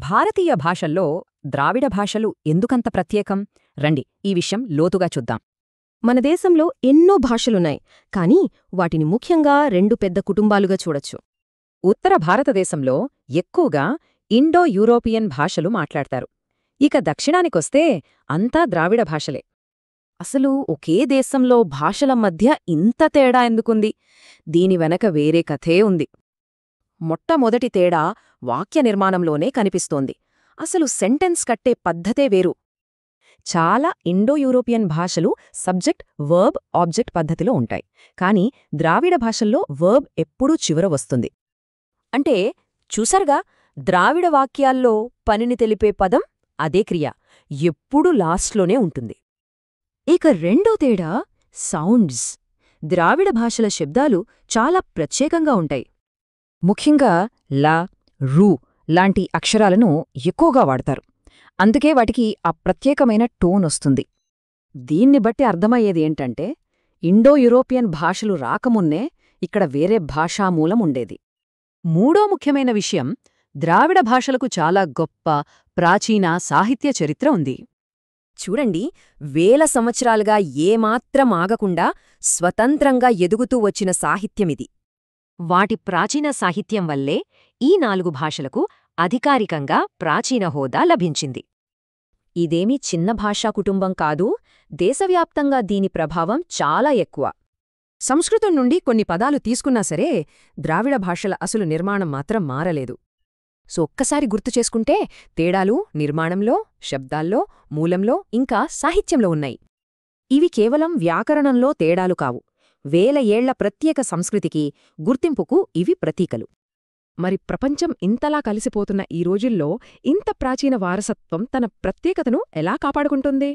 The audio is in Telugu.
భారతీయ భాషల్లో ద్రావిడ భాషలు ఎందుకంత ప్రత్యేకం? రండి ఈ విషయం లోతుగా చూద్దాం. మన దేశంలో ఎన్నో భాషలున్నాయి, కానీ వాటిని ముఖ్యంగా రెండు పెద్ద కుటుంబాలుగా చూడొచ్చు. ఉత్తర భారతదేశంలో ఎక్కువగా ఇండో యూరోపియన్ భాషలు మాట్లాడతారు. ఇక దక్షిణానికొస్తే అంతా ద్రావిడ భాషలే. అసలు ఒకే దేశంలో భాషల మధ్య ఇంత తేడా ఎందుకుంది? దీని వెనక వేరే కథే ఉంది. మొట్టమొదటి తేడా వాక్య నిర్మాణంలోనే కనిపిస్తోంది. అసలు సెంటెన్స్ కట్టే పద్ధతే వేరు. చాలా ఇండో యూరోపియన్ భాషలు సబ్జెక్ట్ వర్బ్ ఆబ్జెక్ట్ పద్ధతిలో ఉంటాయి, కానీ ద్రావిడ భాషల్లో వర్బ్ ఎప్పుడూ చివర వస్తుంది. అంటే చూసారుగా, ద్రావిడ వాక్యాల్లో పనిని తెలిపే పదం, అదే క్రియ, ఎప్పుడూ లాస్ట్లోనే ఉంటుంది. ఇక రెండో తేడా సౌండ్స్. ద్రావిడ భాషల శబ్దాలు చాలా ప్రత్యేకంగా ఉంటాయి. ముఖ్యంగా లా, రు లాంటి అక్షరాలను ఎక్కువగా వాడతారు. అందుకే వాటికి ఆ ప్రత్యేకమైన టోన్ వస్తుంది. దీన్ని బట్టి అర్థమయ్యేది ఏంటంటే, ఇండో యూరోపియన్ భాషలు రాకమున్నే ఇక్కడ వేరే భాషామూలం ఉండేది. మూడో ముఖ్యమైన విషయం, ద్రావిడ భాషలకు చాలా గొప్ప ప్రాచీన సాహిత్య చరిత్ర ఉంది. చూడండి, వేల సంవత్సరాలుగా ఏమాత్రం ఆగకుండా స్వతంత్రంగా ఎదుగుతూ వచ్చిన సాహిత్యమిది. వాటి ప్రాచీన సాహిత్యం వల్లే ఈ 4 భాషలకు అధికారికంగా ప్రాచీన హోదా లభించింది. ఇదేమీ చిన్న భాషా కుటుంబం కాదు, దేశవ్యాప్తంగా దీని ప్రభావం చాలా ఎక్కువ. సంస్కృతం నుండి కొన్ని పదాలు తీసుకున్నా సరే, ద్రావిడ భాషల అసలు నిర్మాణం మాత్రం మారలేదు. ఒక్కసారి గుర్తు చేసుకుంటే తేడాలు నిర్మాణంలో, శబ్దాల్లో, మూలంలో, ఇంకా సాహిత్యంలో ఉన్నాయి. ఇవి కేవలం వ్యాకరణంలో తేడాలు కావు, వేల ఏళ్ల ప్రత్యేక సంస్కృతికి, గుర్తింపుకు ఇవి ప్రతీకలు. మరి ప్రపంచం ఇంతలా కలిసిపోతున్న ఈ రోజుల్లో ఇంత ప్రాచీన వారసత్వం తన ప్రత్యేకతను ఎలా కాపాడుకుంటుంది?